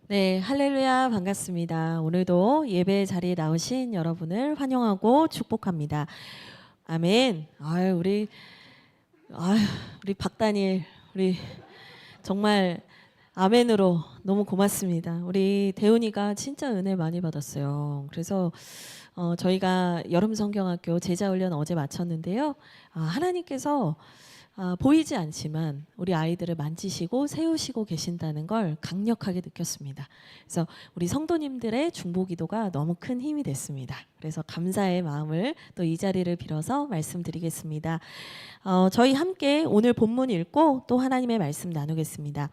네, 할렐루야 반갑습니다. 오늘도 예배 자리에 나오신 여러분을 환영하고 축복합니다. 아멘. 아유, 우리 박다니엘 우리 정말 아멘으로 너무 고맙습니다. 우리 대훈이가 진짜 은혜 많이 받았어요. 그래서 저희가 여름 성경학교 제자 훈련 어제 마쳤는데요. 하나님께서 보이지 않지만 우리 아이들을 만지시고 세우시고 계신다는 걸 강력하게 느꼈습니다. 그래서 우리 성도님들의 중보기도가 너무 큰 힘이 됐습니다. 그래서 감사의 마음을 또 이 자리를 빌어서 말씀드리겠습니다. 저희 함께 오늘 본문 읽고 또 하나님의 말씀 나누겠습니다.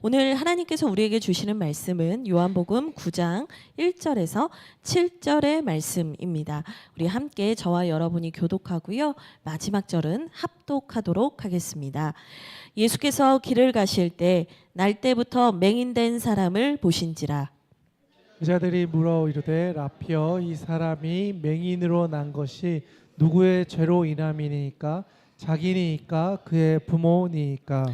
오늘 하나님께서 우리에게 주시는 말씀은 요한복음 9장 1절에서 7절의 말씀입니다. 우리 함께 저와 여러분이 교독하고요. 마지막 절은 합독하도록 하겠습니다. 예수께서 길을 가실 때 날때부터 맹인된 사람을 보신지라. 제자들이 물어 이르되 라피어 이 사람이 맹인으로 난 것이 누구의 죄로 인함이니까 자기니까 그의 부모니까.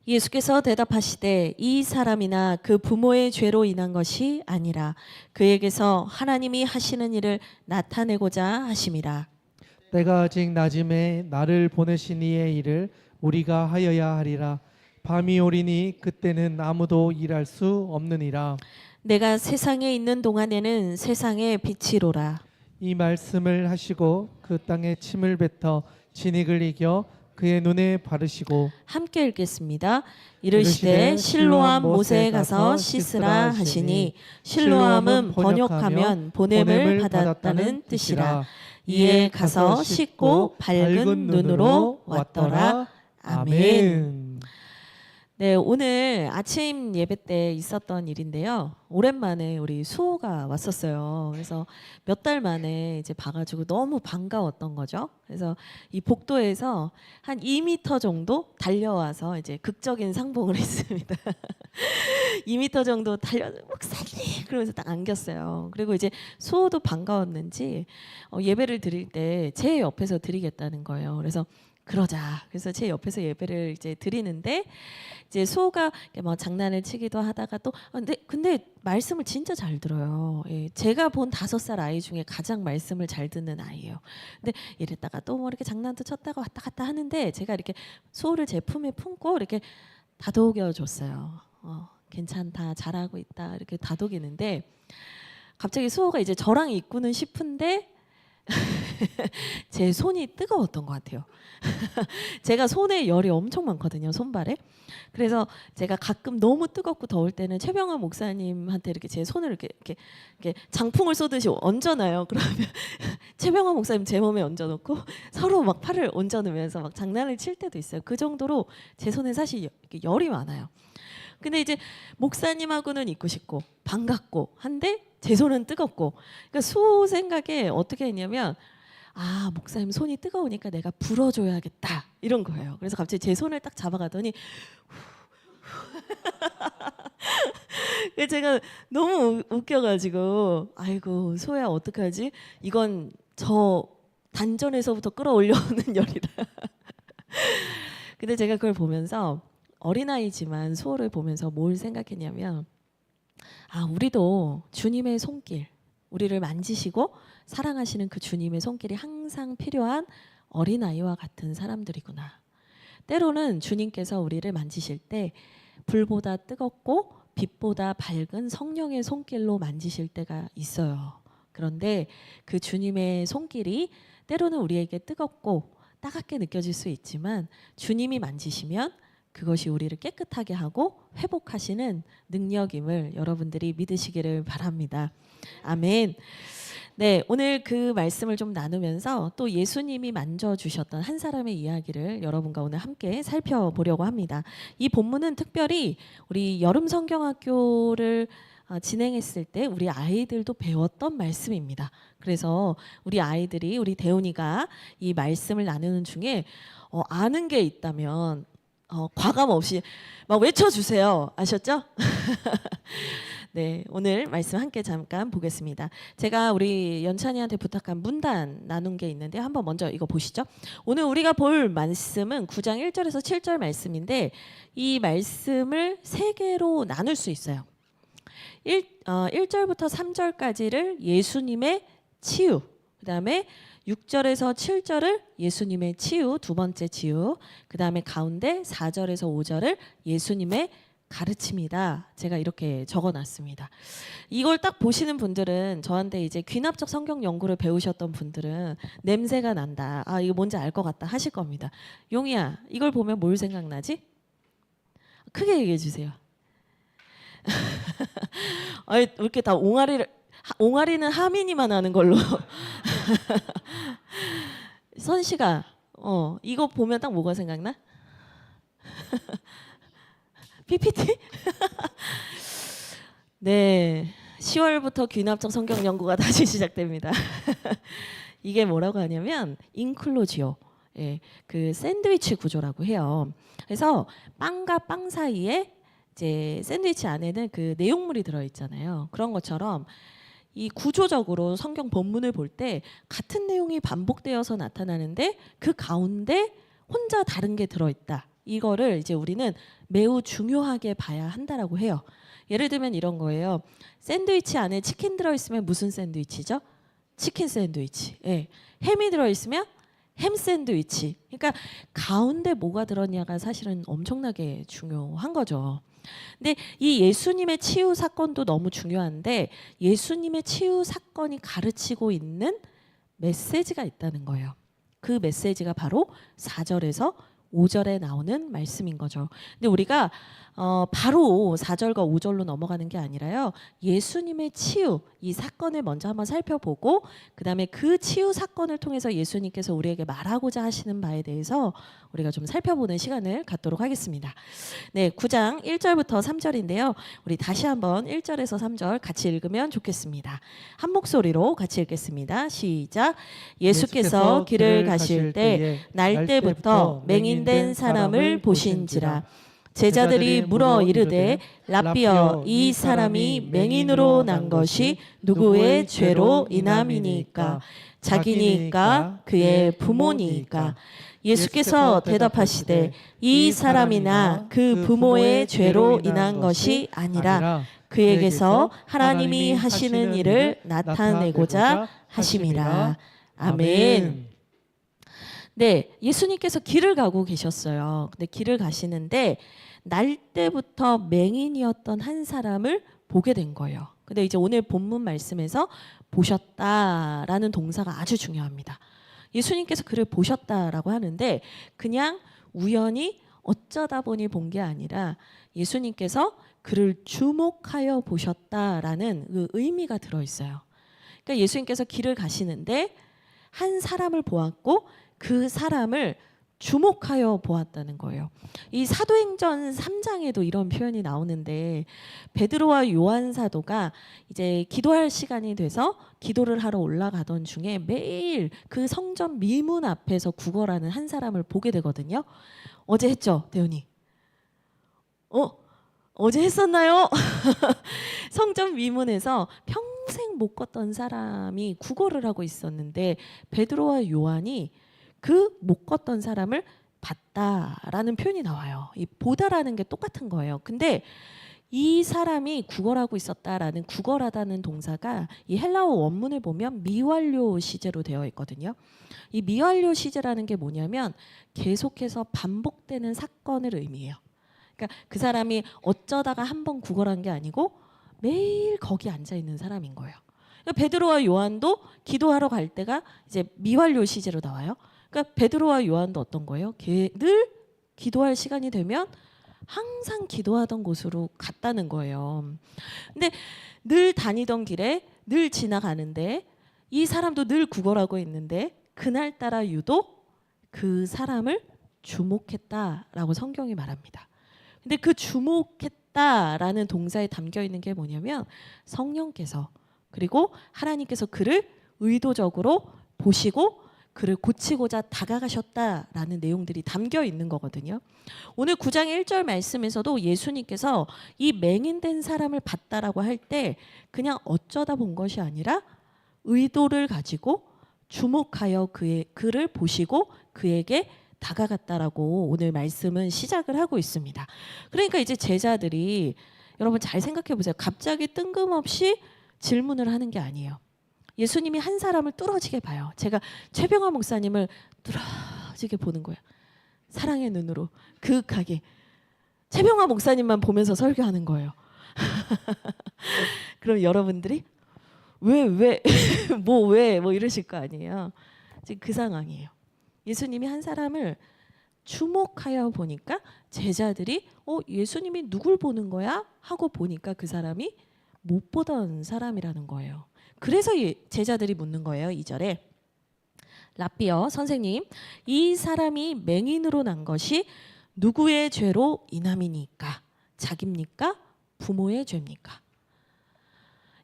예수께서 대답하시되 이 사람이나 그 부모의 죄로 인한 것이 아니라 그에게서 하나님이 하시는 일을 나타내고자 하심이라. 때가 아직 낮음에 나를 보내신 이의 일을 우리가 하여야 하리라. 밤이 오리니 그때는 아무도 일할 수 없느니라. 내가 세상에 있는 동안에는 세상의 빛이로라. 이 말씀을 하시고 그 땅에 침을 뱉어 진익을 이겨 그의 눈에 바르시고 함께 읽겠습니다. 이르시되 실로암 못에 가서 씻으라 하시니 실로암은 번역하면 보냄을 받았다는 뜻이라. 이에 가서 씻고 밝은 눈으로 왔더라. 아멘. 네, 오늘 아침 예배 때 있었던 일인데요. 오랜만에 우리 수호가 왔었어요. 그래서 몇 달 만에 이제 봐가지고 너무 반가웠던 거죠. 그래서 이 복도에서 한 2m 정도 달려와서 이제 극적인 상봉을 했습니다. 2m 정도 목사님 그러면서 딱 안겼어요. 그리고 이제 수호도 반가웠는지 예배를 드릴 때 제 옆에서 드리겠다는 거예요. 그래서 그러자. 그래서 제 옆에서 예배를 이제 드리는데 이제 수호가 뭐 장난을 치기도 하다가 또 근데 말씀을 진짜 잘 들어요. 예, 제가 본 5살 아이 중에 가장 말씀을 잘 듣는 아이예요. 근데 이랬다가 또 뭐 이렇게 장난도 쳤다가 왔다 갔다 하는데 제가 이렇게 수호를 제 품에 품고 이렇게 다독여 줬어요. 괜찮다, 잘하고 있다 이렇게 다독이는데 갑자기 수호가 이제 저랑 있고는 싶은데 제 손이 뜨거웠던 것 같아요. 제가 손에 열이 엄청 많거든요, 손발에. 그래서 제가 가끔 너무 뜨겁고 더울 때는 최병환 목사님한테 이렇게 제 손을 이렇게 장풍을 쏘듯이 얹어놔요. 그러면 최병환 목사님 제 몸에 얹어놓고 서로 막 팔을 얹어놓으면서 막 장난을 칠 때도 있어요. 그 정도로 제 손에 사실 열이 많아요. 근데 이제 목사님하고는 있고 싶고 반갑고 한데 제 손은 뜨겁고, 그러니까 수호 생각에 어떻게 했냐면 목사님 손이 뜨거우니까 내가 불어줘야겠다 이런 거예요. 그래서 갑자기 제 손을 딱 잡아가더니 제가 너무 웃겨가지고 아이고 소야 어떡하지? 이건 저 단전에서부터 끌어올려오는 열이라. 근데 제가 그걸 보면서 어린아이지만 수호를 보면서 뭘 생각했냐면 우리도 주님의 손길, 우리를 만지시고 사랑하시는 그 주님의 손길이 항상 필요한 어린아이와 같은 사람들이구나. 때로는 주님께서 우리를 만지실 때 불보다 뜨겁고 빛보다 밝은 성령의 손길로 만지실 때가 있어요. 그런데 그 주님의 손길이 때로는 우리에게 뜨겁고 따갑게 느껴질 수 있지만 주님이 만지시면 그것이 우리를 깨끗하게 하고 회복하시는 능력임을 여러분들이 믿으시기를 바랍니다. 아멘. 네, 오늘 그 말씀을 좀 나누면서 또 예수님이 만져주셨던 한 사람의 이야기를 여러분과 오늘 함께 살펴보려고 합니다. 이 본문은 특별히 우리 여름 성경학교를 진행했을 때 우리 아이들도 배웠던 말씀입니다. 그래서 우리 아이들이, 우리 대훈이가 이 말씀을 나누는 중에 아는 게 있다면 과감 없이 막 외쳐주세요. 아셨죠? 네, 오늘 말씀 함께 잠깐 보겠습니다. 제가 우리 연찬이한테 부탁한 문단 나눈 게 있는데 한번 먼저 이거 보시죠. 오늘 우리가 볼 말씀은 9장 1절에서 7절 말씀인데 이 말씀을 3개로 나눌 수 있어요. 1절부터 3절까지를 예수님의 치유, 그 다음에 6절에서 7절을 예수님의 치유, 두 번째 치유, 그 다음에 가운데 4절에서 5절을 예수님의 가르침이다. 제가 이렇게 적어놨습니다. 이걸 딱 보시는 분들은 저한테 이제 귀납적 성경 연구를 배우셨던 분들은 냄새가 난다. 아 이거 뭔지 알 것 같다 하실 겁니다. 용이야, 이걸 보면 뭘 생각나지? 크게 얘기해 주세요. 왜 이렇게 다 옹알이는 하민이만 하는 걸로. 선씨가 이거 보면 딱 뭐가 생각나? PPT? 네, 10월부터 귀납적 성경 연구가 다시 시작됩니다. 이게 뭐라고 하냐면 인클로지오, 예, 그 샌드위치 구조라고 해요. 그래서 빵과 빵 사이에 이제 샌드위치 안에는 그 내용물이 들어 있잖아요. 그런 것처럼 이 구조적으로 성경 본문을 볼 때 같은 내용이 반복되어서 나타나는데 그 가운데 혼자 다른 게 들어 있다. 이거를 이제 우리는 매우 중요하게 봐야 한다라고 해요. 예를 들면 이런 거예요. 샌드위치 안에 치킨 들어 있으면 무슨 샌드위치죠? 치킨 샌드위치. 예. 햄이 들어 있으면 햄 샌드위치. 그러니까 가운데 뭐가 들었냐가 사실은 엄청나게 중요한 거죠. 근데 이 예수님의 치유 사건도 너무 중요한데 예수님의 치유 사건이 가르치고 있는 메시지가 있다는 거예요. 그 메시지가 바로 4절에서 5절에 나오는 말씀인 거죠. 근데 우리가 바로 4절과 5절로 넘어가는 게 아니라요. 예수님의 치유, 이 사건을 먼저 한번 살펴보고 그 다음에 그 치유 사건을 통해서 예수님께서 우리에게 말하고자 하시는 바에 대해서 우리가 좀 살펴보는 시간을 갖도록 하겠습니다. 네, 9장 1절부터 3절인데요. 우리 다시 한번 1절에서 3절 같이 읽으면 좋겠습니다. 한 목소리로 같이 읽겠습니다. 시작. 예수께서 길을 가실 때 날 때부터 맹인된 사람을 보신지라. 제자들이 물어 이르되 라삐여 이 사람이 맹인으로 난 것이 누구의 죄로 인함이니까 자기니까 그의 부모니까. 예수께서 대답하시되 이 사람이나 그 부모의 죄로 인한 것이 아니라 그에게서 하나님이 하시는 일을 나타내고자 하심이라. 아멘. 네, 예수님께서 길을 가고 계셨어요. 근데 길을 가시는데 날 때부터 맹인이었던 한 사람을 보게 된 거예요. 근데 이제 오늘 본문 말씀에서 보셨다라는 동사가 아주 중요합니다. 예수님께서 그를 보셨다라고 하는데 그냥 우연히 어쩌다 보니 본 게 아니라 예수님께서 그를 주목하여 보셨다라는 그 의미가 들어 있어요. 그러니까 예수님께서 길을 가시는데 한 사람을 보았고 그 사람을 주목하여 보았다는 거예요. 이 사도행전 3장에도 이런 표현이 나오는데 베드로와 요한 사도가 이제 기도할 시간이 돼서 기도를 하러 올라가던 중에 매일 그 성전 미문 앞에서 구걸하는 한 사람을 보게 되거든요. 어제 했죠, 대현이? 어제 했었나요? 성전 미문에서 평생 못 걷던 사람이 구걸을 하고 있었는데 베드로와 요한이 그 못 걷던 사람을 봤다라는 표현이 나와요. 이 보다라는 게 똑같은 거예요. 근데 이 사람이 구걸하고 있었다라는 구걸하다는 동사가 이 헬라어 원문을 보면 미완료 시제로 되어 있거든요. 이 미완료 시제라는 게 뭐냐면 계속해서 반복되는 사건을 의미해요. 그러니까 그 사람이 어쩌다가 한 번 구걸한 게 아니고 매일 거기 앉아 있는 사람인 거예요. 그러니까 베드로와 요한도 기도하러 갈 때가 이제 미완료 시제로 나와요. 그러니까 베드로와 요한도 어떤 거예요? 늘 기도할 시간이 되면 항상 기도하던 곳으로 갔다는 거예요. 근데 늘 다니던 길에 늘 지나가는데 이 사람도 늘 구걸하고 있는데 그날따라 유독 그 사람을 주목했다라고 성경이 말합니다. 근데 그 주목했다라는 동사에 담겨 있는 게 뭐냐면 성령께서 그리고 하나님께서 그를 의도적으로 보시고 그를 고치고자 다가가셨다라는 내용들이 담겨 있는 거거든요. 오늘 9장 1절 말씀에서도 예수님께서 이 맹인된 사람을 봤다라고 할 때 그냥 어쩌다 본 것이 아니라 의도를 가지고 주목하여 그를 보시고 그에게 다가갔다라고 오늘 말씀은 시작을 하고 있습니다. 그러니까 이제 제자들이 여러분 잘 생각해 보세요. 갑자기 뜬금없이 질문을 하는 게 아니에요. 예수님이 한 사람을 뚫어지게 봐요. 제가 최병화 목사님을 뚫어지게 보는 거예요. 사랑의 눈으로 그윽하게 최병화 목사님만 보면서 설교하는 거예요. 그럼 여러분들이 왜 뭐 이러실 거 아니에요. 지금 그 상황이에요. 예수님이 한 사람을 주목하여 보니까 제자들이 예수님이 누굴 보는 거야? 하고 보니까 그 사람이 못 보던 사람이라는 거예요. 그래서 제자들이 묻는 거예요. 2절에 랍비여 선생님, 이 사람이 맹인으로 난 것이 누구의 죄로 인함이니까? 자기입니까? 부모의 죄입니까?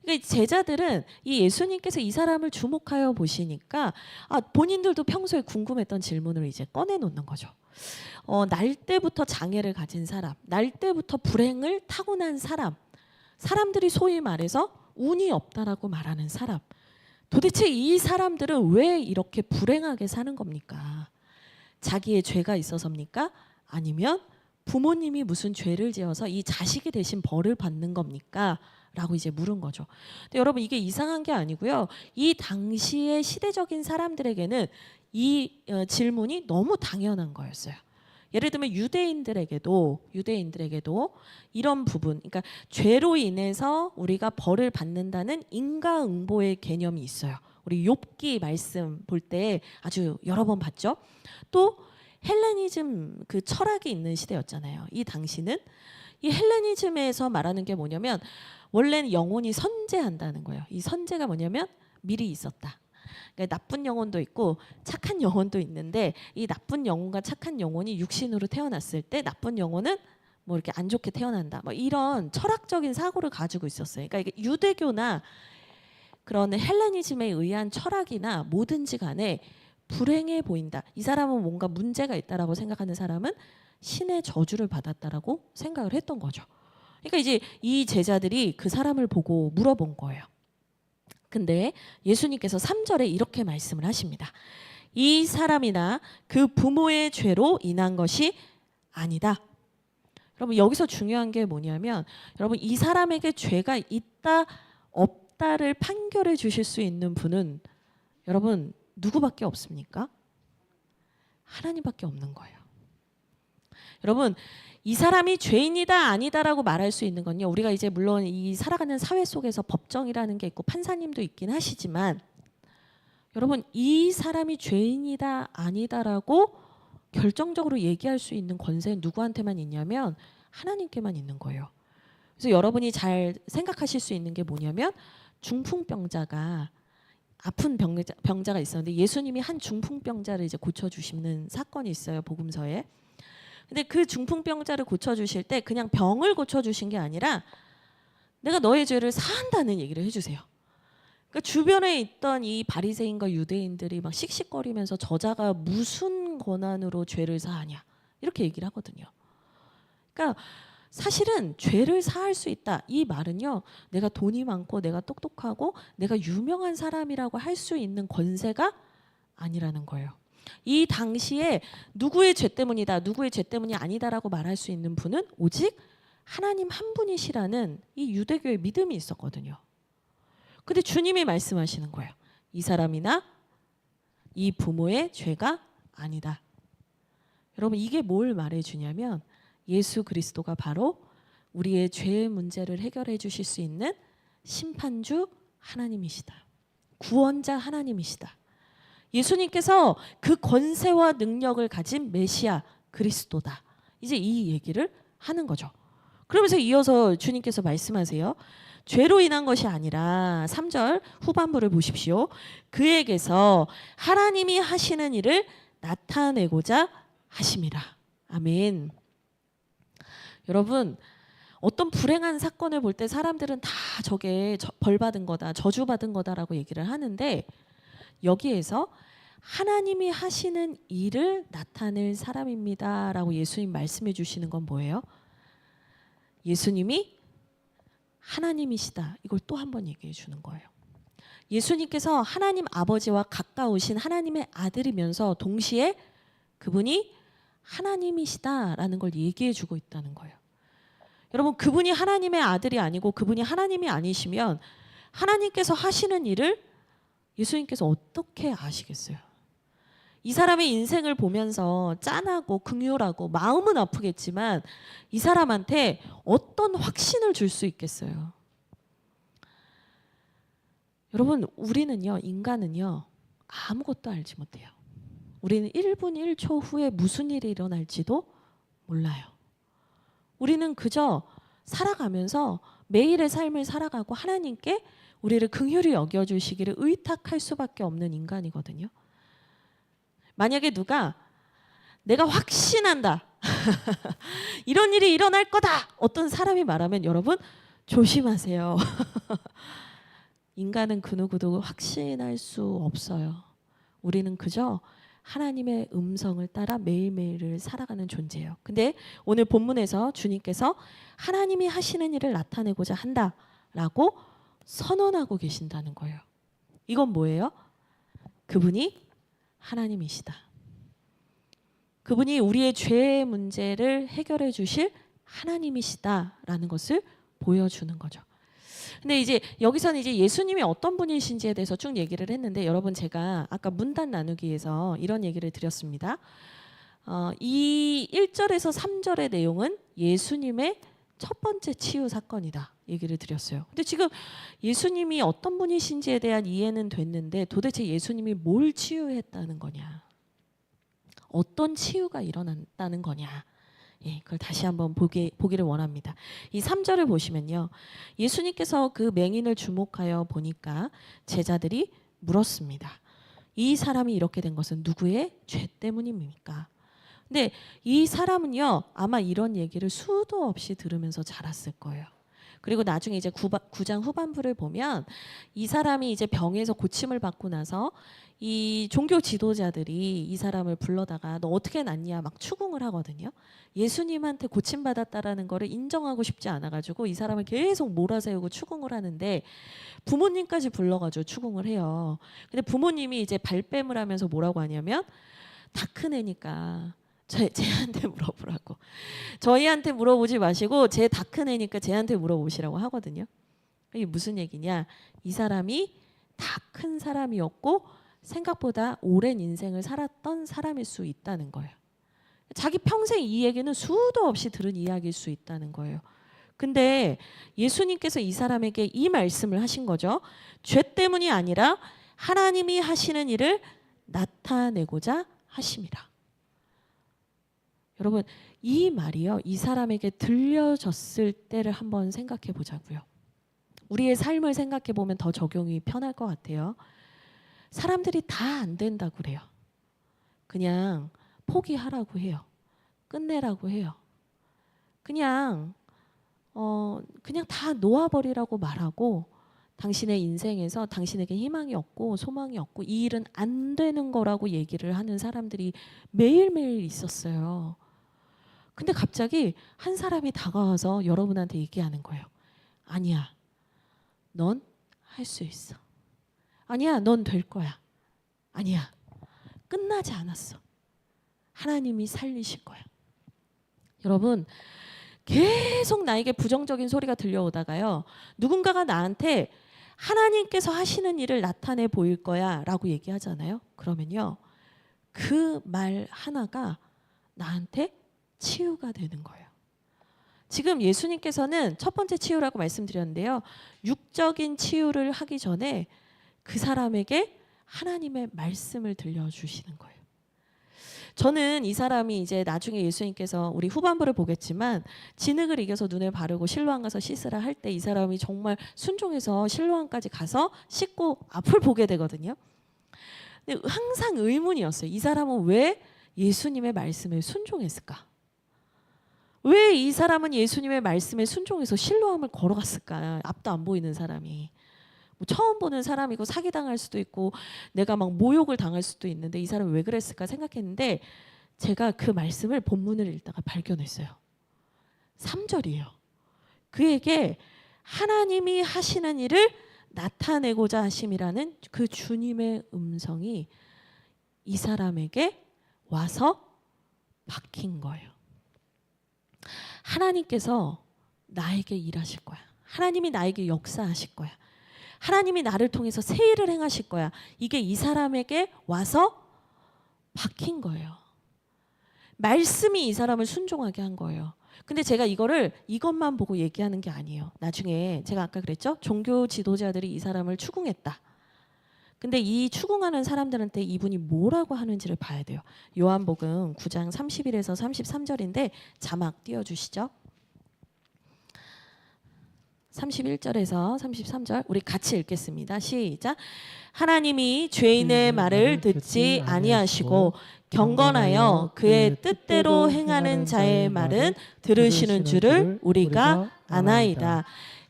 그러니까 제자들은 이 예수님께서 이 사람을 주목하여 보시니까 본인들도 평소에 궁금했던 질문을 이제 꺼내놓는 거죠. 날 때부터 장애를 가진 사람, 날 때부터 불행을 타고난 사람, 사람들이 소위 말해서 운이 없다라고 말하는 사람. 도대체 이 사람들은 왜 이렇게 불행하게 사는 겁니까? 자기의 죄가 있어서입니까? 아니면 부모님이 무슨 죄를 지어서 이 자식이 대신 벌을 받는 겁니까? 라고 이제 물은 거죠. 근데 여러분 이게 이상한 게 아니고요. 이 당시의 시대적인 사람들에게는 이 질문이 너무 당연한 거였어요. 예를 들면 유대인들에게도 이런 부분, 그러니까 죄로 인해서 우리가 벌을 받는다는 인과응보의 개념이 있어요. 우리 욥기 말씀 볼 때 아주 여러 번 봤죠. 또 헬레니즘 그 철학이 있는 시대였잖아요. 이 당시는 이 헬레니즘에서 말하는 게 뭐냐면 원래는 영혼이 선재한다는 거예요. 이 선재가 뭐냐면 미리 있었다. 그러니까 나쁜 영혼도 있고 착한 영혼도 있는데 이 나쁜 영혼과 착한 영혼이 육신으로 태어났을 때 나쁜 영혼은 뭐 이렇게 안 좋게 태어난다. 뭐 이런 철학적인 사고를 가지고 있었어요. 그러니까 이게 유대교나 그런 헬레니즘에 의한 철학이나 뭐든지 간에 불행해 보인다. 이 사람은 뭔가 문제가 있다라고 생각하는 사람은 신의 저주를 받았다라고 생각을 했던 거죠. 그러니까 이제 이 제자들이 그 사람을 보고 물어본 거예요. 근데 예수님께서 3절에 이렇게 말씀을 하십니다. 이 사람이나 그 부모의 죄로 인한 것이 아니다. 여러분 여기서 중요한 게 뭐냐면 여러분 이 사람에게 죄가 있다 없다를 판결해 주실 수 있는 분은 여러분 누구밖에 없습니까? 하나님밖에 없는 거예요. 여러분 이 사람이 죄인이다 아니다라고 말할 수 있는 건요. 우리가 이제 물론 이 살아가는 사회 속에서 법정이라는 게 있고 판사님도 있긴 하시지만 여러분 이 사람이 죄인이다 아니다라고 결정적으로 얘기할 수 있는 권세는 누구한테만 있냐면 하나님께만 있는 거예요. 그래서 여러분이 잘 생각하실 수 있는 게 뭐냐면 중풍병자가 아픈 병자가 있었는데 예수님이 한 중풍병자를 이제 고쳐주시는 사건이 있어요. 복음서에. 근데 그 중풍병자를 고쳐주실 때 그냥 병을 고쳐주신 게 아니라 내가 너의 죄를 사한다는 얘기를 해주세요. 그러니까 주변에 있던 이 바리새인과 유대인들이 막 씩씩거리면서 저자가 무슨 권한으로 죄를 사하냐 이렇게 얘기를 하거든요. 그러니까 사실은 죄를 사할 수 있다. 이 말은요. 내가 돈이 많고 내가 똑똑하고 내가 유명한 사람이라고 할 수 있는 권세가 아니라는 거예요. 이 당시에 누구의 죄 때문이다, 누구의 죄 때문이 아니다라고 말할 수 있는 분은 오직 하나님 한 분이시라는 이 유대교의 믿음이 있었거든요. 근데 주님이 말씀하시는 거예요. 이 사람이나 이 부모의 죄가 아니다. 여러분 이게 뭘 말해주냐면 예수 그리스도가 바로 우리의 죄의 문제를 해결해 주실 수 있는 심판주 하나님이시다. 구원자 하나님이시다. 예수님께서 그 권세와 능력을 가진 메시아 그리스도다. 이제 이 얘기를 하는 거죠. 그러면서 이어서 주님께서 말씀하세요. 죄로 인한 것이 아니라 3절 후반부를 보십시오. 그에게서 하나님이 하시는 일을 나타내고자 하심이라. 아멘. 여러분 어떤 불행한 사건을 볼 때 사람들은 다 저게 벌 받은 거다, 저주 받은 거다라고 얘기를 하는데 여기에서 하나님이 하시는 일을 나타낼 사람입니다라고 예수님 말씀해 주시는 건 뭐예요? 예수님이 하나님이시다. 이걸 또 한 번 얘기해 주는 거예요. 예수님께서 하나님 아버지와 가까우신 하나님의 아들이면서 동시에 그분이 하나님이시다라는 걸 얘기해 주고 있다는 거예요. 여러분, 그분이 하나님의 아들이 아니고 그분이 하나님이 아니시면 하나님께서 하시는 일을 예수님께서 어떻게 아시겠어요? 이 사람의 인생을 보면서 짠하고 극렬하고 마음은 아프겠지만 이 사람한테 어떤 확신을 줄 수 있겠어요? 여러분, 우리는요, 인간은요, 아무것도 알지 못해요. 우리는 1분 1초 후에 무슨 일이 일어날지도 몰라요. 우리는 그저 살아가면서 매일의 삶을 살아가고 하나님께 우리를 긍휼히 여겨주시기를 의탁할 수밖에 없는 인간이거든요. 만약에 누가 내가 확신한다 이런 일이 일어날 거다 어떤 사람이 말하면 여러분 조심하세요. 인간은 그 누구도 확신할 수 없어요. 우리는 그저 하나님의 음성을 따라 매일매일을 살아가는 존재예요. 근데 오늘 본문에서 주님께서 하나님이 하시는 일을 나타내고자 한다라고 선언하고 계신다는 거예요. 이건 뭐예요? 그분이 하나님이시다. 그분이 우리의 죄의 문제를 해결해 주실 하나님이시다라는 것을 보여주는 거죠. 근데 이제 여기서는 이제 예수님이 어떤 분이신지에 대해서 쭉 얘기를 했는데 여러분, 제가 아까 문단 나누기에서 이런 얘기를 드렸습니다. 이 1절에서 3절의 내용은 예수님의 첫 번째 치유 사건이다 얘기를 드렸어요. 근데 지금 예수님이 어떤 분이신지에 대한 이해는 됐는데 도대체 예수님이 뭘 치유했다는 거냐, 어떤 치유가 일어났다는 거냐, 예, 그걸 다시 한번 보기를 원합니다. 이 3절을 보시면요, 예수님께서 그 맹인을 주목하여 보니까 제자들이 물었습니다. 이 사람이 이렇게 된 것은 누구의 죄 때문입니까? 근데 이 사람은요, 아마 이런 얘기를 수도 없이 들으면서 자랐을 거예요. 그리고 나중에 이제 9장 후반부를 보면 이 사람이 이제 병에서 고침을 받고 나서 이 종교 지도자들이 이 사람을 불러다가 너 어떻게 낫냐 막 추궁을 하거든요. 예수님한테 고침받았다라는 거를 인정하고 싶지 않아가지고 이 사람을 계속 몰아세우고 추궁을 하는데 부모님까지 불러가지고 추궁을 해요. 근데 부모님이 이제 발뺌을 하면서 뭐라고 하냐면 다 큰 애니까 쟤한테 물어보라고. 저희한테 물어보지 마시고 쟤 다 큰 애니까 쟤한테 물어보시라고 하거든요. 이게 무슨 얘기냐? 이 사람이 다 큰 사람이었고 생각보다 오랜 인생을 살았던 사람일 수 있다는 거예요. 자기 평생 이 얘기는 수도 없이 들은 이야기일 수 있다는 거예요. 근데 예수님께서 이 사람에게 이 말씀을 하신 거죠. 죄 때문이 아니라 하나님이 하시는 일을 나타내고자 하심이라. 여러분, 이 말이요, 이 사람에게 들려졌을 때를 한번 생각해 보자고요. 우리의 삶을 생각해 보면 더 적용이 편할 것 같아요. 사람들이 다 안 된다고 그래요. 그냥 포기하라고 해요. 끝내라고 해요. 그냥 다 놓아버리라고 말하고 당신의 인생에서 당신에게 희망이 없고 소망이 없고 이 일은 안 되는 거라고 얘기를 하는 사람들이 매일매일 있었어요. 근데 갑자기 한 사람이 다가와서 여러분한테 얘기하는 거예요. 아니야, 넌 할 수 있어. 아니야, 넌 될 거야. 아니야, 끝나지 않았어. 하나님이 살리실 거야. 여러분, 계속 나에게 부정적인 소리가 들려오다가요, 누군가가 나한테 하나님께서 하시는 일을 나타내 보일 거야 라고 얘기하잖아요. 그러면요, 그 말 하나가 나한테 치유가 되는 거예요. 지금 예수님께서는 첫 번째 치유라고 말씀드렸는데요, 육적인 치유를 하기 전에 그 사람에게 하나님의 말씀을 들려주시는 거예요. 저는 이 사람이 이제 나중에 예수님께서 우리 후반부를 보겠지만 진흙을 이겨서 눈을 바르고 실로암 가서 씻으라 할 때 이 사람이 정말 순종해서 실로암까지 가서 씻고 앞을 보게 되거든요. 근데 항상 의문이었어요. 이 사람은 왜 예수님의 말씀에 순종했을까? 왜 이 사람은 예수님의 말씀에 순종해서 실로암을 걸어갔을까? 앞도 안 보이는 사람이. 뭐 처음 보는 사람이고 사기당할 수도 있고 내가 막 모욕을 당할 수도 있는데 이 사람이 왜 그랬을까 생각했는데 제가 그 말씀을 본문을 읽다가 발견했어요. 3절이에요. 그에게 하나님이 하시는 일을 나타내고자 하심이라는 그 주님의 음성이 이 사람에게 와서 박힌 거예요. 하나님께서 나에게 일하실 거야. 하나님이 나에게 역사하실 거야. 하나님이 나를 통해서 새 일을 행하실 거야. 이게 이 사람에게 와서 박힌 거예요. 말씀이 이 사람을 순종하게 한 거예요. 근데 제가 이것만 보고 얘기하는 게 아니에요. 나중에 제가 아까 그랬죠? 종교 지도자들이 이 사람을 추궁했다. 근데 이 추궁하는 사람들한테 이분이 뭐라고 하는지를 봐야 돼요. 요한복음 9장 31에서 33절인데 자막 띄워주시죠. 31절에서 33절 우리 같이 읽겠습니다. 시작. 하나님이 죄인의 말을 듣지 아니하시고 경건하여 그의 뜻대로 행하는 자의 말은 들으시는 줄을 우리가 아나이다.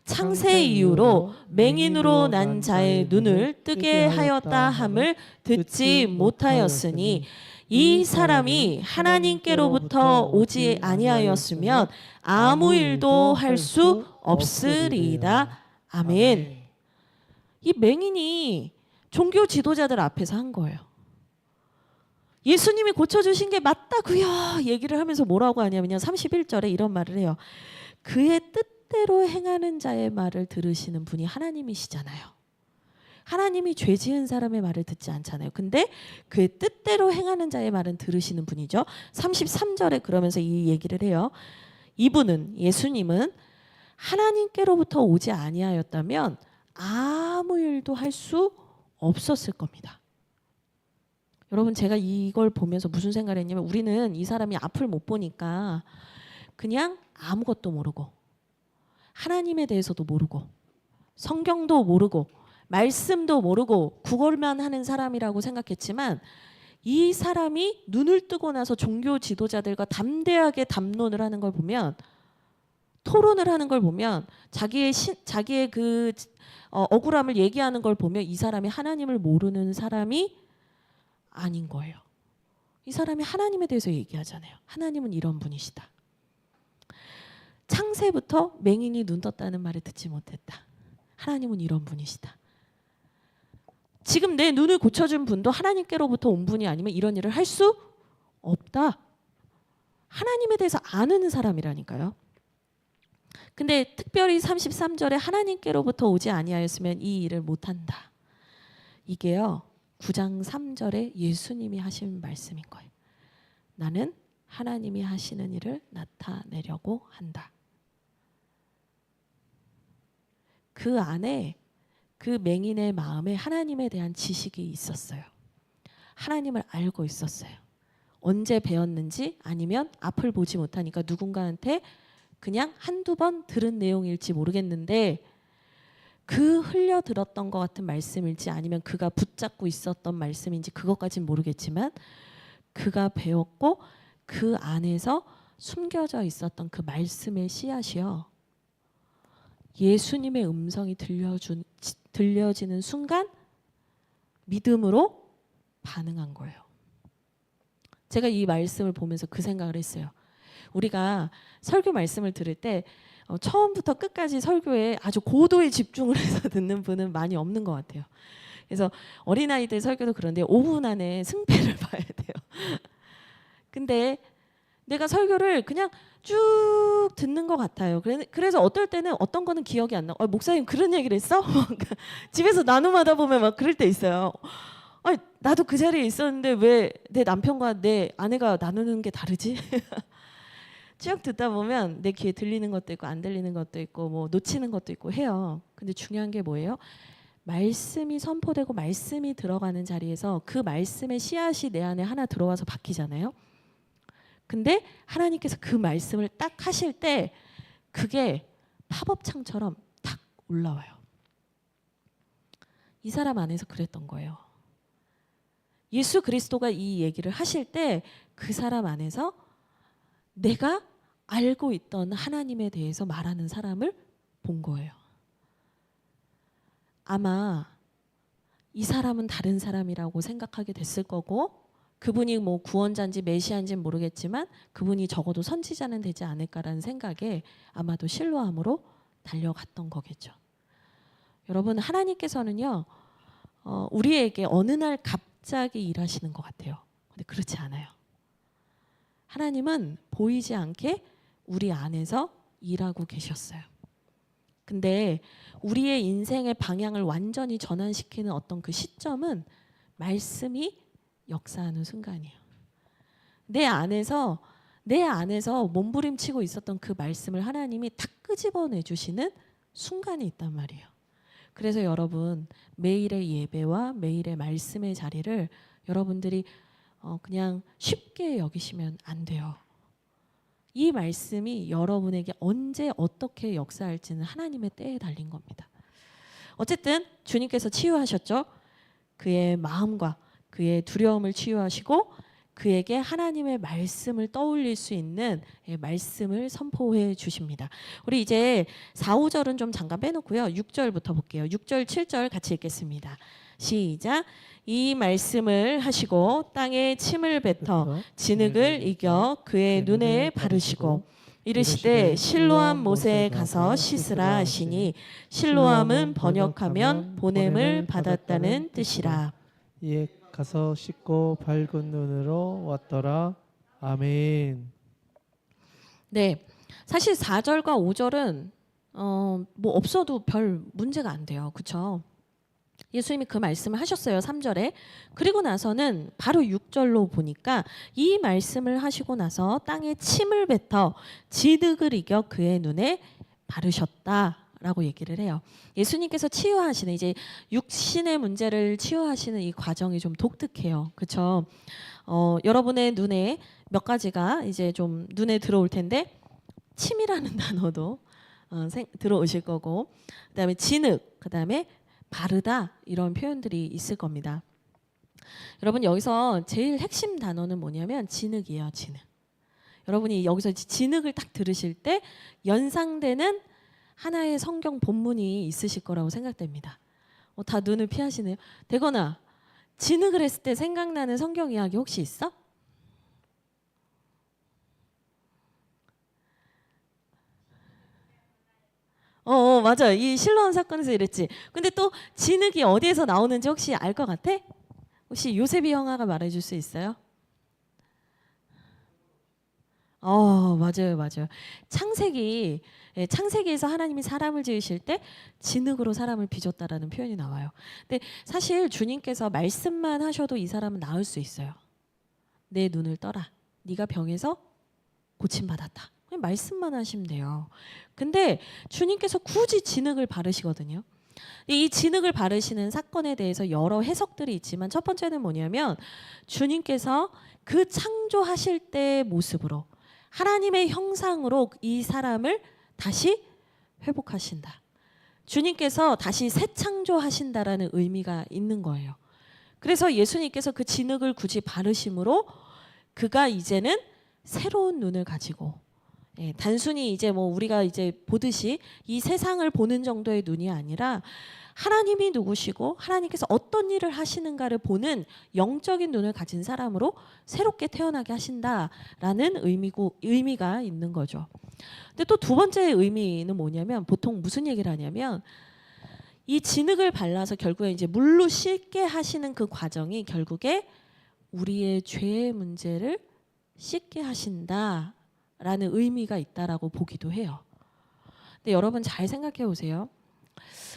창세 이후로 맹인으로 난 자의 눈을 뜨게 하였다 함을 듣지 못하였으니 이 사람이 하나님께로부터 오지 아니하였으면 아무 일도 할 수 없으리이다. 아멘. 이 맹인이 종교 지도자들 앞에서 한 거예요. 예수님이 고쳐주신 게 맞다고요 얘기를 하면서 뭐라고 하냐면요. 31절에 이런 말을 해요. 그의 뜻대로 행하는 자의 말을 들으시는 분이 하나님이시잖아요. 하나님이 죄 지은 사람의 말을 듣지 않잖아요. 근데 그의 뜻대로 행하는 자의 말은 들으시는 분이죠. 33절에 그러면서 이 얘기를 해요. 이분은 예수님은 하나님께로부터 오지 아니하였다면 아무 일도 할 수 없었을 겁니다. 여러분 제가 이걸 보면서 무슨 생각을 했냐면 우리는 이 사람이 앞을 못 보니까 그냥 아무것도 모르고 하나님에 대해서도 모르고 성경도 모르고 말씀도 모르고 구걸만 하는 사람이라고 생각했지만 이 사람이 눈을 뜨고 나서 종교 지도자들과 담대하게 담론을 하는 걸 보면 토론을 하는 걸 보면 자기의 그 억울함을 얘기하는 걸 보면 이 사람이 하나님을 모르는 사람이 아닌 거예요. 이 사람이 하나님에 대해서 얘기하잖아요. 하나님은 이런 분이시다. 창세부터 맹인이 눈 떴다는 말을 듣지 못했다. 하나님은 이런 분이시다. 지금 내 눈을 고쳐준 분도 하나님께로부터 온 분이 아니면 이런 일을 할 수 없다. 하나님에 대해서 아는 사람이라니까요. 근데 특별히 33절에 하나님께로부터 오지 아니하였으면 이 일을 못한다. 이게요. 9장 3절에 예수님이 하신 말씀인 거예요. 나는 하나님이 하시는 일을 나타내려고 한다. 그 안에 그 맹인의 마음에 하나님에 대한 지식이 있었어요. 하나님을 알고 있었어요. 언제 배웠는지 아니면 앞을 보지 못하니까 누군가한테 그냥 한두 번 들은 내용일지 모르겠는데 그 흘려 들었던 것 같은 말씀일지 아니면 그가 붙잡고 있었던 말씀인지 그것까진 모르겠지만 그가 배웠고 그 안에서 숨겨져 있었던 그 말씀의 씨앗이요. 예수님의 음성이 들려지는 순간 믿음으로 반응한 거예요. 제가 이 말씀을 보면서 그 생각을 했어요. 우리가 설교 말씀을 들을 때 처음부터 끝까지 설교에 아주 고도의 집중을 해서 듣는 분은 많이 없는 것 같아요. 그래서 어린아이들 설교도 그런데 5분 안에 승패를 봐야 돼요. 근데 내가 설교를 그냥 쭉 듣는 것 같아요. 그래서 어떨 때는 어떤 거는 기억이 안 나. 목사님 그런 얘기를 했어? 집에서 나눔하다 보면 막 그럴 때 있어요. 나도 그 자리에 있었는데 왜 내 남편과 내 아내가 나누는 게 다르지? 쭉 듣다 보면 내 귀에 들리는 것도 있고 안 들리는 것도 있고 뭐 놓치는 것도 있고 해요. 근데 중요한 게 뭐예요? 말씀이 선포되고 말씀이 들어가는 자리에서 그 말씀의 씨앗이 내 안에 하나 들어와서 바뀌잖아요. 근데 하나님께서 그 말씀을 딱 하실 때 그게 팝업창처럼 탁 올라와요. 이 사람 안에서 그랬던 거예요. 예수 그리스도가 이 얘기를 하실 때 그 사람 안에서 내가 알고 있던 하나님에 대해서 말하는 사람을 본 거예요. 아마 이 사람은 다른 사람이라고 생각하게 됐을 거고 그분이 뭐 구원자인지 메시아인지는 모르겠지만 그분이 적어도 선지자는 되지 않을까라는 생각에 아마도 신뢰함으로 달려갔던 거겠죠. 여러분 하나님께서는요 우리에게 어느 날 갑자기 일하시는 것 같아요. 근데 그렇지 않아요. 하나님은 보이지 않게 우리 안에서 일하고 계셨어요. 근데 우리의 인생의 방향을 완전히 전환시키는 어떤 그 시점은 말씀이 역사하는 순간이에요. 내 안에서 몸부림치고 있었던 그 말씀을 하나님이 탁 끄집어내 주시는 순간이 있단 말이에요. 그래서 여러분, 매일의 예배와 매일의 말씀의 자리를 여러분들이 그냥 쉽게 여기시면 안 돼요. 이 말씀이 여러분에게 언제 어떻게 역사할지는 하나님의 때에 달린 겁니다. 어쨌든 주님께서 치유하셨죠. 그의 마음과 그의 두려움을 치유하시고 그에게 하나님의 말씀을 떠올릴 수 있는 말씀을 선포해 주십니다. 우리 이제 4, 5절은 좀 잠깐 빼놓고요. 6절부터 볼게요. 6절, 7절 같이 읽겠습니다. 시작. 이 말씀을 하시고 땅에 침을 뱉어 진흙을 이겨 그의 눈에 바르시고 이르시되 실로암 못에 가서 씻으라 하시니 실로암은 번역하면 보냄을 받았다는 뜻이라. 이에 가서 씻고 밝은 눈으로 왔더라. 아멘. 네, 사실 4절과 5절은 뭐 없어도 별 문제가 안 돼요. 그렇죠? 예수님이 그 말씀을 하셨어요. 3절에. 그리고 나서는 바로 6절로 보니까 이 말씀을 하시고 나서 땅에 침을 뱉어 진흙을 이겨 그의 눈에 바르셨다라고 얘기를 해요. 예수님께서 치유하시는 이제 육신의 문제를 치유하시는 이 과정이 좀 독특해요. 그렇죠? 여러분의 눈에 몇 가지가 이제 좀 눈에 들어올 텐데 침이라는 단어도 들어오실 거고 그다음에 진흙, 그다음에 바르다 이런 표현들이 있을 겁니다. 여러분 여기서 제일 핵심 단어는 뭐냐면 진흙이에요. 진흙. 여러분이 여기서 진흙을 딱 들으실 때 연상되는 하나의 성경 본문이 있으실 거라고 생각됩니다. 다 눈을 피하시네요. 되거나 진흙을 했을 때 생각나는 성경 이야기 혹시 있어? 맞아. 이 실로암 사건에서 이랬지. 근데 또 진흙이 어디에서 나오는지 혹시 알 것 같아? 혹시 요셉이 형아가 말해줄 수 있어요? 맞아요, 맞아요. 창세기에서 하나님이 사람을 지으실 때 진흙으로 사람을 빚었다라는 표현이 나와요. 근데 사실 주님께서 말씀만 하셔도 이 사람은 나을 수 있어요. 내 눈을 떠라. 네가 병에서 고침받았다. 그냥 말씀만 하시면 돼요. 근데 주님께서 굳이 진흙을 바르시거든요. 이 진흙을 바르시는 사건에 대해서 여러 해석들이 있지만 첫 번째는 뭐냐면 주님께서 그 창조하실 때의 모습으로 하나님의 형상으로 이 사람을 다시 회복하신다. 주님께서 다시 새 창조하신다라는 의미가 있는 거예요. 그래서 예수님께서 그 진흙을 굳이 바르심으로 그가 이제는 새로운 눈을 가지고 단순히 이제 뭐 우리가 이제 보듯이 이 세상을 보는 정도의 눈이 아니라 하나님이 누구시고 하나님께서 어떤 일을 하시는가를 보는 영적인 눈을 가진 사람으로 새롭게 태어나게 하신다라는 의미가 있는 거죠. 근데 또 두 번째 의미는 뭐냐면 보통 무슨 얘기를 하냐면 이 진흙을 발라서 결국에 이제 물로 씻게 하시는 그 과정이 결국에 우리의 죄의 문제를 씻게 하신다라는 의미가 있다라고 보기도 해요. 근데 여러분 잘 생각해 보세요.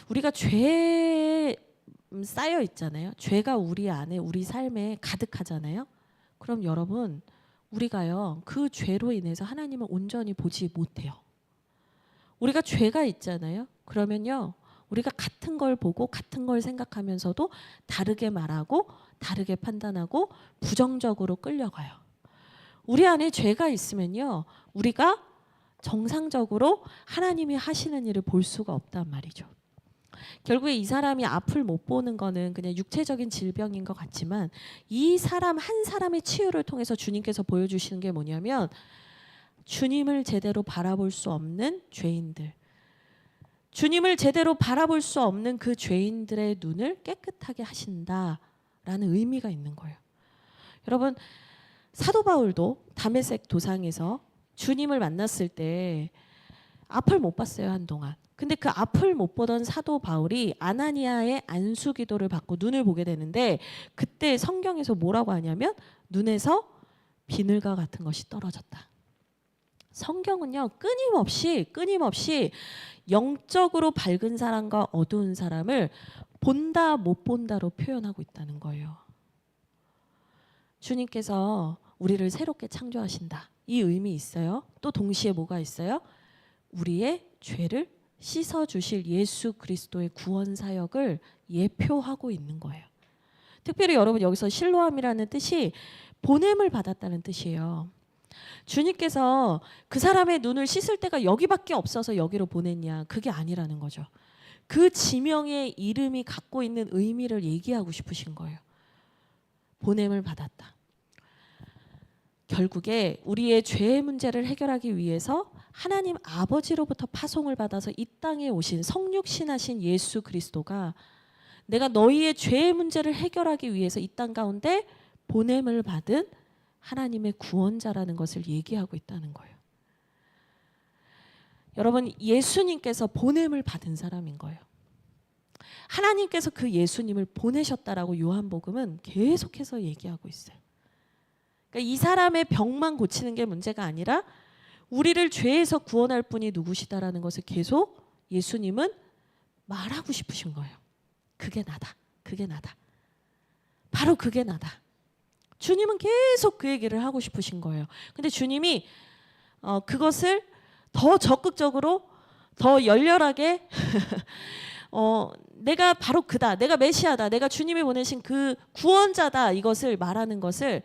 우리가 죄에 쌓여 있잖아요. 죄가 우리 안에 우리 삶에 가득하잖아요. 그럼 여러분 우리가요 그 죄로 인해서 하나님을 온전히 보지 못해요. 우리가 죄가 있잖아요. 그러면요 우리가 같은 걸 보고 같은 걸 생각하면서도 다르게 말하고 다르게 판단하고 부정적으로 끌려가요. 우리 안에 죄가 있으면요 우리가 정상적으로 하나님이 하시는 일을 볼 수가 없단 말이죠. 결국에 이 사람이 앞을 못 보는 거는 그냥 육체적인 질병인 것 같지만 이 사람 한 사람의 치유를 통해서 주님께서 보여주시는 게 뭐냐면 주님을 제대로 바라볼 수 없는 죄인들, 주님을 제대로 바라볼 수 없는 그 죄인들의 눈을 깨끗하게 하신다라는 의미가 있는 거예요. 여러분 사도 바울도 다메섹 도상에서 주님을 만났을 때 앞을 못 봤어요 한동안. 근데 그 앞을 못 보던 사도 바울이 아나니아의 안수 기도를 받고 눈을 보게 되는데 그때 성경에서 뭐라고 하냐면 눈에서 비늘과 같은 것이 떨어졌다. 성경은요 끊임없이 영적으로 밝은 사람과 어두운 사람을 본다 못 본다로 표현하고 있다는 거예요. 주님께서 우리를 새롭게 창조하신다. 이 의미 있어요. 또 동시에 뭐가 있어요? 우리의 죄를 씻어주실 예수 그리스도의 구원 사역을 예표하고 있는 거예요. 특별히 여러분 여기서 실로암이라는 뜻이 보냄을 받았다는 뜻이에요. 주님께서 그 사람의 눈을 씻을 때가 여기밖에 없어서 여기로 보냈냐? 그게 아니라는 거죠. 그 지명의 이름이 갖고 있는 의미를 얘기하고 싶으신 거예요. 보냄을 받았다. 결국에 우리의 죄의 문제를 해결하기 위해서 하나님 아버지로부터 파송을 받아서 이 땅에 오신 성육신하신 예수 그리스도가 내가 너희의 죄의 문제를 해결하기 위해서 이 땅 가운데 보냄을 받은 하나님의 구원자라는 것을 얘기하고 있다는 거예요. 여러분 예수님께서 보냄을 받은 사람인 거예요. 하나님께서 그 예수님을 보내셨다라고 요한복음은 계속해서 얘기하고 있어요. 그러니까 이 사람의 병만 고치는 게 문제가 아니라 우리를 죄에서 구원할 분이 누구시다라는 것을 계속 예수님은 말하고 싶으신 거예요. 그게 나다. 그게 나다. 바로 그게 나다. 주님은 계속 그 얘기를 하고 싶으신 거예요. 근데 주님이 그것을 더 적극적으로 더 열렬하게 내가 바로 그다. 내가 메시아다. 내가 주님이 보내신 그 구원자다. 이것을 말하는 것을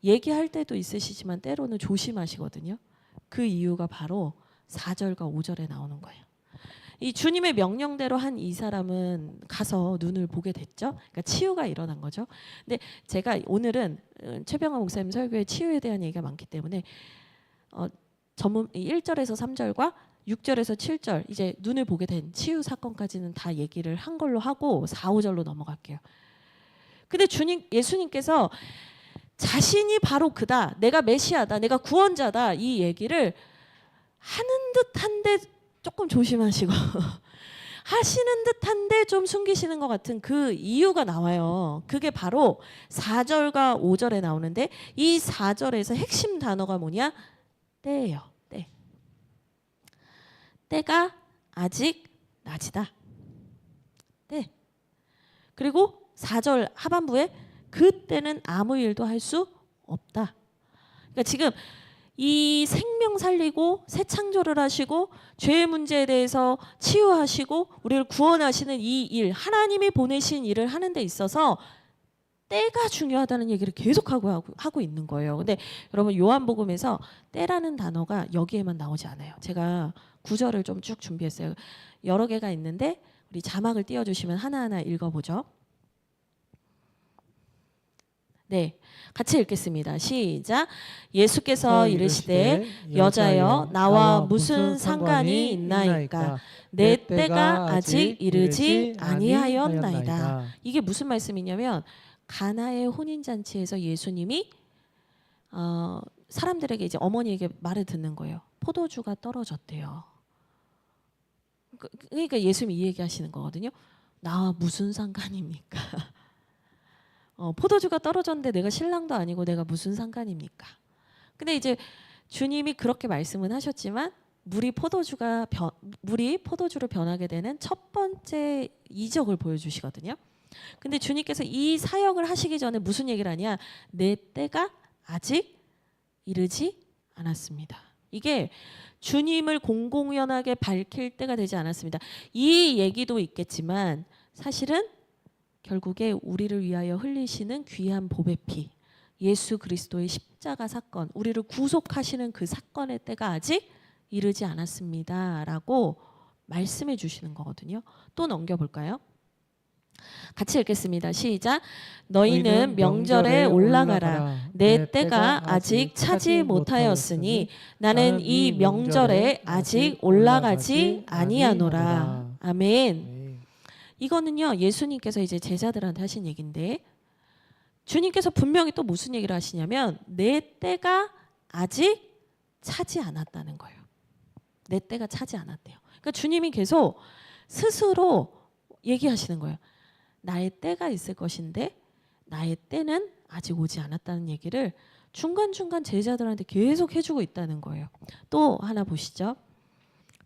얘기할 때도 있으시지만 때로는 조심하시거든요. 그 이유가 바로 4절과 5절에 나오는 거예요. 이 주님의 명령대로 한 이 사람은 가서 눈을 보게 됐죠. 그러니까 치유가 일어난 거죠. 근데 제가 오늘은 최병환 목사님 설교에 치유에 대한 얘기가 많기 때문에 전문 1절에서 3절과 6절에서 7절 이제 눈을 보게 된 치유 사건까지는 다 얘기를 한 걸로 하고 4, 5절로 넘어갈게요. 근데 예수님께서 자신이 바로 그다. 내가 메시아다. 내가 구원자다. 이 얘기를 하는 듯한데 조금 조심하시고 하시는 듯한데 좀 숨기시는 것 같은 그 이유가 나와요. 그게 바로 4절과 5절에 나오는데 이 4절에서 핵심 단어가 뭐냐? 때예요. 때. 때가 아직 낮이다. 때. 그리고 4절 하반부에 그때는 아무 일도 할 수 없다. 그러니까 지금 이 생명 살리고 새 창조를 하시고 죄의 문제에 대해서 치유하시고 우리를 구원하시는 이 일, 하나님이 보내신 일을 하는 데 있어서 때가 중요하다는 얘기를 계속하고 있는 거예요. 근데 여러분 요한복음에서 때라는 단어가 여기에만 나오지 않아요. 제가 구절을 좀 쭉 준비했어요. 여러 개가 있는데 우리 자막을 띄워주시면 하나하나 읽어보죠. 네, 같이 읽겠습니다. 시작. 예수께서 이르시되 여자여 나와 무슨 상관이 있나이까 내 때가 아직 이르지 아니하였나이다. 이게 무슨 말씀이냐면 가나의 혼인잔치에서 예수님이 사람들에게 이제 어머니에게 말을 듣는 거예요. 포도주가 떨어졌대요. 그러니까 예수님이 이 얘기하시는 거거든요. 나와 무슨 상관입니까? 포도주가 떨어졌는데 내가 신랑도 아니고 내가 무슨 상관입니까? 근데 이제 주님이 그렇게 말씀은 하셨지만 물이 포도주로 변하게 되는 첫 번째 이적을 보여주시거든요. 근데 주님께서 이 사역을 하시기 전에 무슨 얘기를 하냐? 내 때가 아직 이르지 않았습니다. 이게 주님을 공공연하게 밝힐 때가 되지 않았습니다. 이 얘기도 있겠지만 사실은 결국에 우리를 위하여 흘리시는 귀한 보배 피, 예수 그리스도의 십자가 사건, 우리를 구속하시는 그 사건의 때가 아직 이르지 않았습니다라고 말씀해 주시는 거거든요. 또 넘겨볼까요? 같이 읽겠습니다. 시작. 너희는 명절에 올라가라. 내 때가 아직 차지 못하였으니 나는 이 명절에 아직 올라가지 아니하노라. 아멘. 이거는요 예수님께서 이제 제자들한테 하신 얘기인데 주님께서 분명히 또 무슨 얘기를 하시냐면 내 때가 아직 차지 않았다는 거예요. 내 때가 차지 않았대요. 그러니까 주님이 계속 스스로 얘기하시는 거예요. 나의 때가 있을 것인데 나의 때는 아직 오지 않았다는 얘기를 중간중간 제자들한테 계속 해주고 있다는 거예요. 또 하나 보시죠.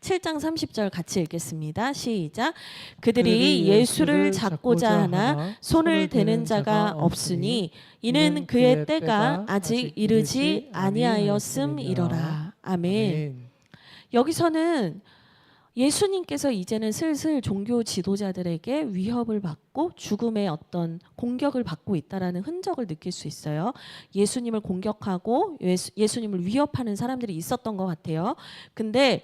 7장 30절 같이 읽겠습니다. 시작. 그들이 예수를 잡고자 하나 손을 대는 자가 없으니 이는 그의 때가 아직 이르지 아니하였음이로라. 아멘. 여기서는 예수님께서 이제는 슬슬 종교 지도자들에게 위협을 받고 죽음의 어떤 공격을 받고 있다라는 흔적을 느낄 수 있어요. 예수님을 공격하고 예수님을 위협하는 사람들이 있었던 것 같아요. 근데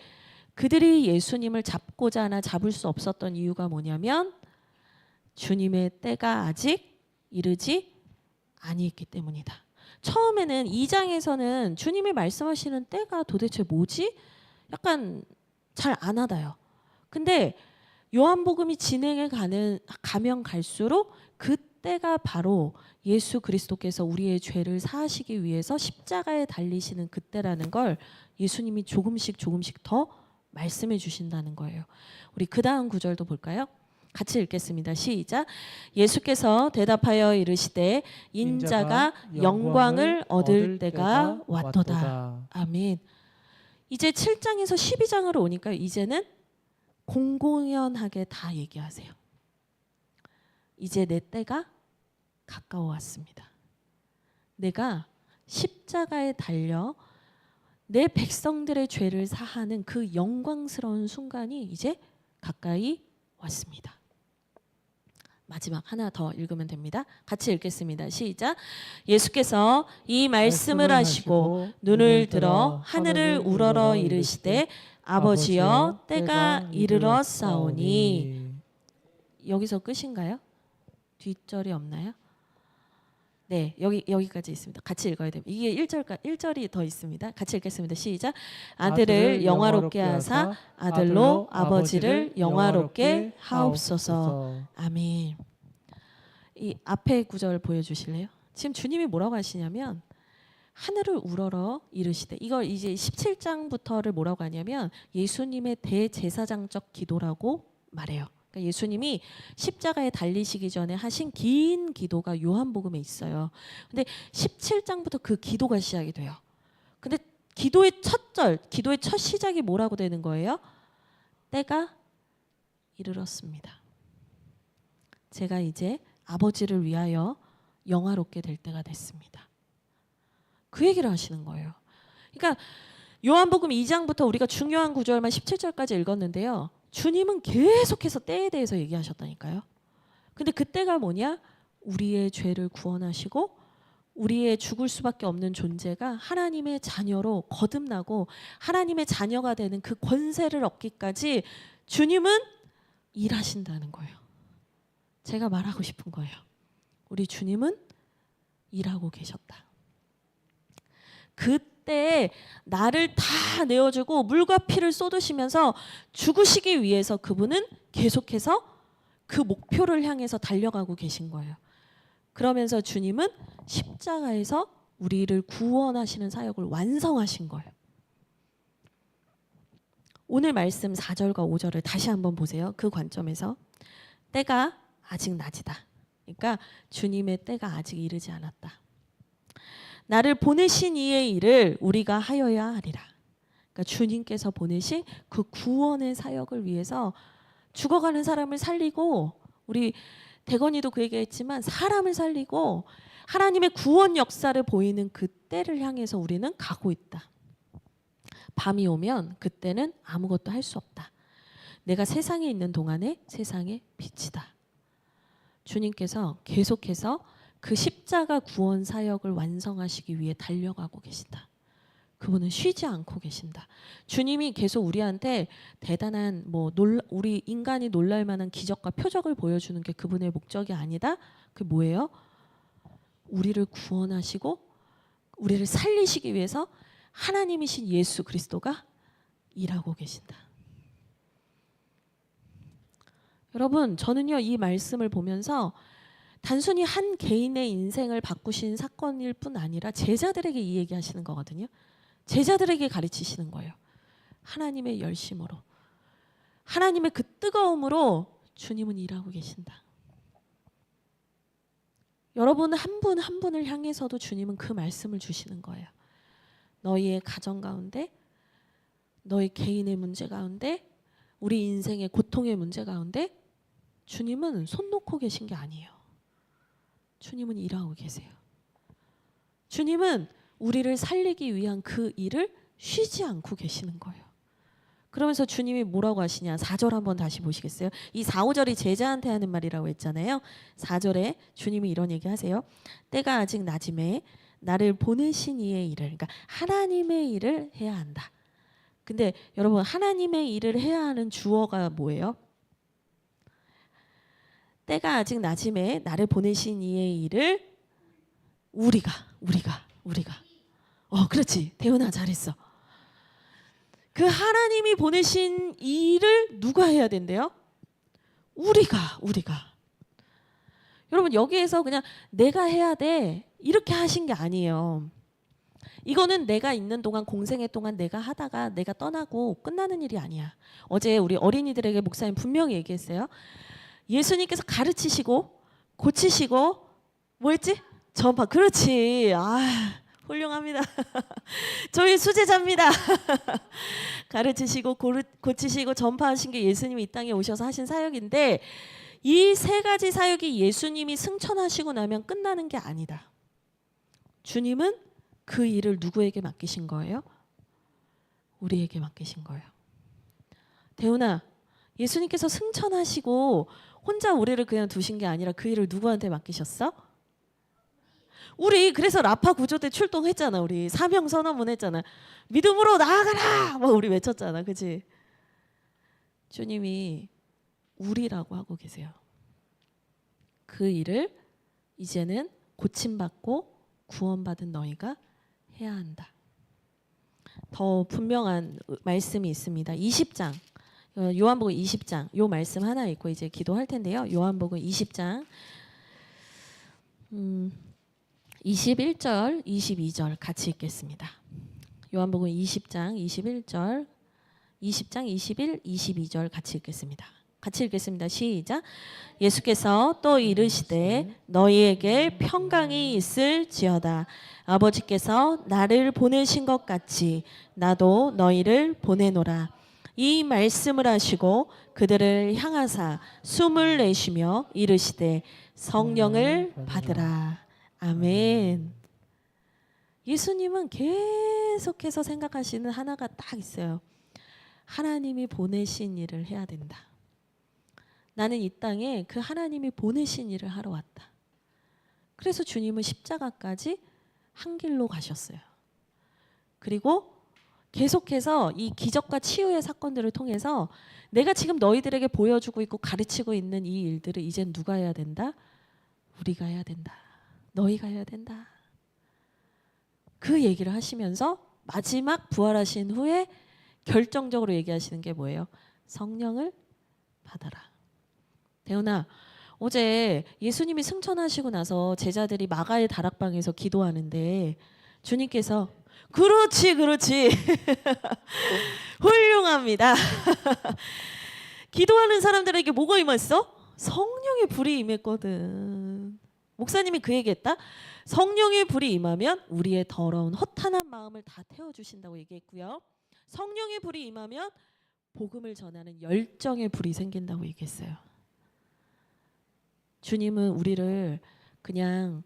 그들이 예수님을 잡고자 하나 잡을 수 없었던 이유가 뭐냐면 주님의 때가 아직 이르지 아니했기 때문이다. 처음에는 2장에서는 주님이 말씀하시는 때가 도대체 뭐지? 약간 잘 안 와닿아요. 근데 요한복음이 진행해 가면 갈수록 그때가 바로 예수 그리스도께서 우리의 죄를 사하시기 위해서 십자가에 달리시는 그때라는 걸 예수님이 조금씩 더 말씀해 주신다는 거예요. 우리 그 다음 구절도 볼까요? 같이 읽겠습니다. 시작. 예수께서 대답하여 이르시되 인자가 영광을 얻을 때가 왔도다. 아멘. 이제 7장에서 12장으로 오니까 이제는 공공연하게 다 얘기하세요. 이제 내 때가 가까워 왔습니다. 내가 십자가에 달려 내 백성들의 죄를 사하는 그 영광스러운 순간이 이제 가까이 왔습니다. 마지막 하나 더 읽으면 됩니다. 같이 읽겠습니다. 시작. 예수께서 이 말씀을 하시고 눈을 들어 하늘을 우러러 이르시되 아버지여 때가 이르러 싸우니. 여기서 끝인가요? 뒷절이 없나요? 네, 여기까지 있습니다. 같이 읽어야 됩니다. 이게 1절이 더 있습니다. 같이 읽겠습니다. 시작. 아들을 영화롭게 하사 아들로 아버지를 영화롭게 하옵소서. 아멘. 이 앞에 구절 보여주실래요? 지금 주님이 뭐라고 하시냐면 하늘을 우러러 이르시되, 이걸 이제 17장부터를 뭐라고 하냐면 예수님의 대제사장적 기도라고 말해요. 그러니까 예수님이 십자가에 달리시기 전에 하신 긴 기도가 요한복음에 있어요. 근데 17장부터 그 기도가 시작이 돼요. 근데 기도의 첫 절, 기도의 첫 시작이 뭐라고 되는 거예요? 때가 이르렀습니다. 제가 이제 아버지를 위하여 영화롭게 될 때가 됐습니다. 그 얘기를 하시는 거예요. 그러니까 요한복음 2장부터 우리가 중요한 구절만 17절까지 읽었는데요. 주님은 계속해서 때에 대해서 얘기하셨다니까요. 근데 그때가 뭐냐? 우리의 죄를 구원하시고 우리의 죽을 수밖에 없는 존재가 하나님의 자녀로 거듭나고 하나님의 자녀가 되는 그 권세를 얻기까지 주님은 일하신다는 거예요. 제가 말하고 싶은 거예요. 우리 주님은 일하고 계셨다. 그때 나를 다 내어주고 물과 피를 쏟으시면서 죽으시기 위해서 그분은 계속해서 그 목표를 향해서 달려가고 계신 거예요. 그러면서 주님은 십자가에서 우리를 구원하시는 사역을 완성하신 거예요. 오늘 말씀 4절과 5절을 다시 한번 보세요. 그 관점에서 때가 아직 낮이다. 그러니까 주님의 때가 아직 이르지 않았다. 나를 보내신 이의 일을 우리가 하여야 하리라. 그러니까 주님께서 보내신 그 구원의 사역을 위해서 죽어가는 사람을 살리고, 우리 대건이도 그 얘기했지만 사람을 살리고 하나님의 구원 역사를 보이는 그 때를 향해서 우리는 가고 있다. 밤이 오면 그때는 아무것도 할 수 없다. 내가 세상에 있는 동안에 세상의 빛이다. 주님께서 계속해서 그 십자가 구원 사역을 완성하시기 위해 달려가고 계신다. 그분은 쉬지 않고 계신다. 주님이 계속 우리한테 대단한 우리 인간이 놀랄 만한 기적과 표적을 보여주는 게 그분의 목적이 아니다. 그게 뭐예요? 우리를 구원하시고 우리를 살리시기 위해서 하나님이신 예수 그리스도가 일하고 계신다. 여러분, 저는요 이 말씀을 보면서 단순히 한 개인의 인생을 바꾸신 사건일 뿐 아니라 제자들에게 이 얘기하시는 거거든요. 제자들에게 가르치시는 거예요. 하나님의 열심으로, 하나님의 그 뜨거움으로 주님은 일하고 계신다. 여러분 한 분 한 분을 향해서도 주님은 그 말씀을 주시는 거예요. 너희의 가정 가운데, 너희 개인의 문제 가운데, 우리 인생의 고통의 문제 가운데 주님은 손 놓고 계신 게 아니에요. 주님은 일하고 계세요. 주님은 우리를 살리기 위한 그 일을 쉬지 않고 계시는 거예요. 그러면서 주님이 뭐라고 하시냐? 4절 한번 다시 보시겠어요? 이 4, 5절이 제자한테 하는 말이라고 했잖아요. 4절에 주님이 이런 얘기 하세요. 때가 아직 낮음에 나를 보내신 이의 일을, 그러니까 하나님의 일을 해야 한다. 근데 여러분, 하나님의 일을 해야 하는 주어가 뭐예요? 때가 아직 낮음에 나를 보내신 이의 일을 우리가 그렇지. 대훈아 잘했어. 그 하나님이 보내신 일을 누가 해야 된대요? 우리가. 여러분, 여기에서 그냥 내가 해야 돼 이렇게 하신 게 아니에요. 이거는 내가 있는 동안, 공생애 동안 내가 하다가 내가 떠나고 끝나는 일이 아니야. 어제 우리 어린이들에게 목사님 분명히 얘기했어요. 예수님께서 가르치시고 고치시고 뭐했지? 전파. 그렇지. 훌륭합니다. 저희 수제자입니다. 가르치시고 고치시고 전파하신 게 예수님이 이 땅에 오셔서 하신 사역인데, 이 세 가지 사역이 예수님이 승천하시고 나면 끝나는 게 아니다. 주님은 그 일을 누구에게 맡기신 거예요? 우리에게 맡기신 거예요. 대훈아, 예수님께서 승천하시고 혼자 우리를 그냥 두신 게 아니라 그 일을 누구한테 맡기셨어? 우리 그래서 라파 구조대 출동했잖아. 우리 사명 선언문 했잖아. 믿음으로 나아가라 막 우리 외쳤잖아. 그치? 주님이 우리라고 하고 계세요. 그 일을 이제는 고침받고 구원받은 너희가 해야 한다. 더 분명한 말씀이 있습니다. 20장 요한복음 20장 요 말씀 하나 읽고 이제 기도할 텐데요. 요한복음 20장 21절 22절 같이 읽겠습니다. 요한복음 20장 21절 20장 21, 22절 같이 읽겠습니다. 같이 읽겠습니다. 시작. 예수께서 또 이르시되 너희에게 평강이 있을지어다. 아버지께서 나를 보내신 것 같이 나도 너희를 보내노라. 이 말씀을 하시고 그들을 향하사 숨을 내쉬며 이르시되 성령을 받으라. 아멘. 예수님은 계속해서 생각하시는 하나가 딱 있어요. 하나님이 보내신 일을 해야 된다. 나는 이 땅에 그 하나님이 보내신 일을 하러 왔다. 그래서 주님은 십자가까지 한 길로 가셨어요. 그리고 계속해서 이 기적과 치유의 사건들을 통해서 내가 지금 너희들에게 보여주고 있고 가르치고 있는 이 일들을 이젠 누가 해야 된다? 우리가 해야 된다. 너희가 해야 된다. 그 얘기를 하시면서 마지막 부활하신 후에 결정적으로 얘기하시는 게 뭐예요? 성령을 받아라. 대훈아, 어제 예수님이 승천하시고 나서 제자들이 마가의 다락방에서 기도하는데 주님께서 그렇지 훌륭합니다. 기도하는 사람들에게 뭐가 임했어? 성령의 불이 임했거든. 목사님이 그 얘기했다. 성령의 불이 임하면 우리의 더러운 허탄한 마음을 다 태워주신다고 얘기했고요. 성령의 불이 임하면 복음을 전하는 열정의 불이 생긴다고 얘기했어요. 주님은 우리를 그냥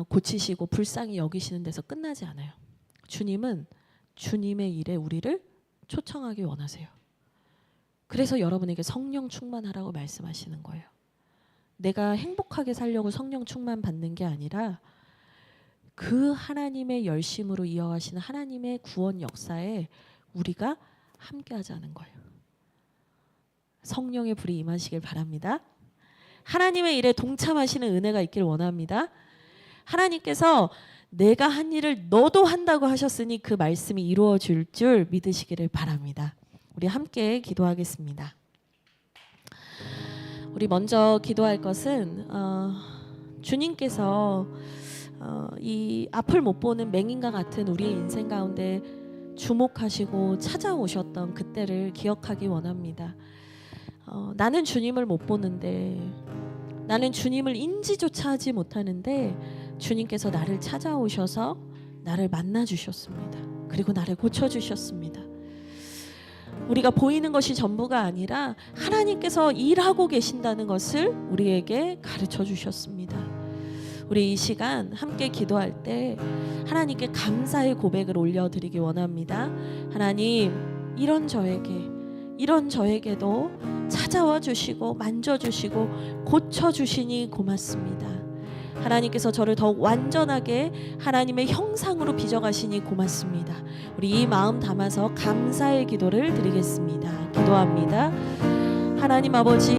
고치시고 불쌍히 여기시는 데서 끝나지 않아요. 주님은 주님의 일에 우리를 초청하기 원하세요. 그래서 여러분에게 성령 충만하라고 말씀하시는 거예요. 내가 행복하게 살려고 성령 충만 받는 게 아니라 그 하나님의 열심으로 이어가시는 하나님의 구원 역사에 우리가 함께하자는 거예요. 성령의 불이 임하시길 바랍니다. 하나님의 일에 동참하시는 은혜가 있길 원합니다. 하나님께서 내가 한 일을 너도 한다고 하셨으니 그 말씀이 이루어질 줄 믿으시기를 바랍니다. 우리 함께 기도하겠습니다. 우리 먼저 기도할 것은 주님께서 이 앞을 못 보는 맹인과 같은 우리의 인생 가운데 주목하시고 찾아오셨던 그때를 기억하기 원합니다. 나는 주님을 못 보는데 나는 주님을 인지조차 하지 못하는데 주님께서 나를 찾아오셔서 나를 만나 주셨습니다. 그리고 나를 고쳐 주셨습니다. 우리가 보이는 것이 전부가 아니라 하나님께서 일하고 계신다는 것을 우리에게 가르쳐 주셨습니다. 우리 이 시간 함께 기도할 때 하나님께 감사의 고백을 올려드리기 원합니다. 하나님, 이런 저에게도 찾아와 주시고 만져주시고 고쳐주시니 고맙습니다. 하나님께서 저를 더욱 완전하게 하나님의 형상으로 빚어가시니 고맙습니다. 우리 이 마음 담아서 감사의 기도를 드리겠습니다. 기도합니다. 하나님 아버지,